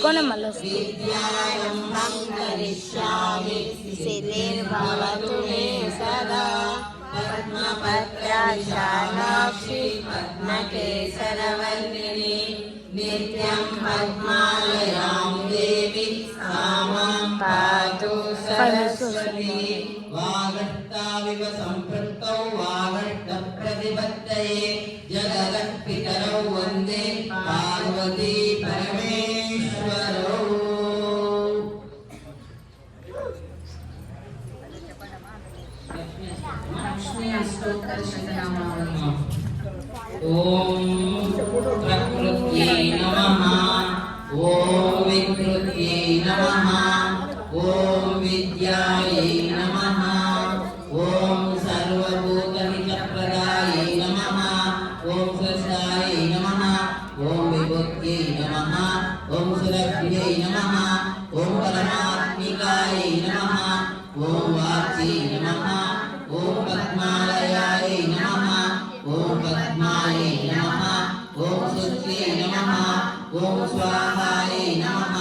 పెట్టుకొని మళ్ళీ విద్యారంభం కరిష్యామి సిద్ధిర్భవతు మే సదా పద్మపత్రాక్షాలాక్షి పద్మకేసరవర్ణిని నిత్యం పద్మాలయాం దేవి సామాం పాతు సరస్వతి వాగర్తావివ సంపృక్తౌ వాగర్త ప్రతిపత్తయే జగదః పితరౌ వందే పార్వతీ పరమేశ్వరౌ. ఓం ప్రకృత్యై నమః ఓం వికృత్యై నమః ఓం విద్యాయై నమః ఓం సర్వభూతహితప్రదాయై నమః ఓం సృష్టాయై నమః ఓం విభూత్యై నమః ఓం సురభ్యై నమః ఓం పరమాత్మికాయై నమః ఓం వాచ్యై నమః ఓం పద్మాలయాయై నమః ఓం పద్మాయై నమః ఓం శుచ్యై నమః ఓం స్వాహాయై నమః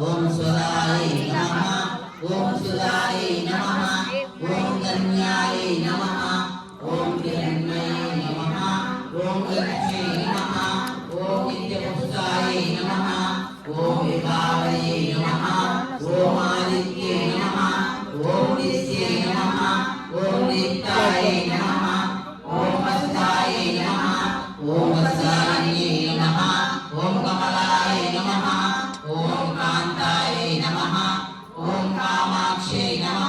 ఓం స్వదాయై నమః ఓం సుదాయై నమః ఓం కన్యాయై నమః ఓం హిరణ్మయై నమః ఓం లక్ష్మీ నమః ఓం నిత్యపుష్టాయై నమః ఓం విభావయై నమః ఓం ఆదిత్యై నమః ఓం నిత్యై నమః ఓం నిత్యాయై నమః ఓం హస్తాయై నమః ఓం వత్సారణ్యై నమః ఓం కమలాయై నమః ఓం కాంతాయై నమః ఓం కామాక్షై నమః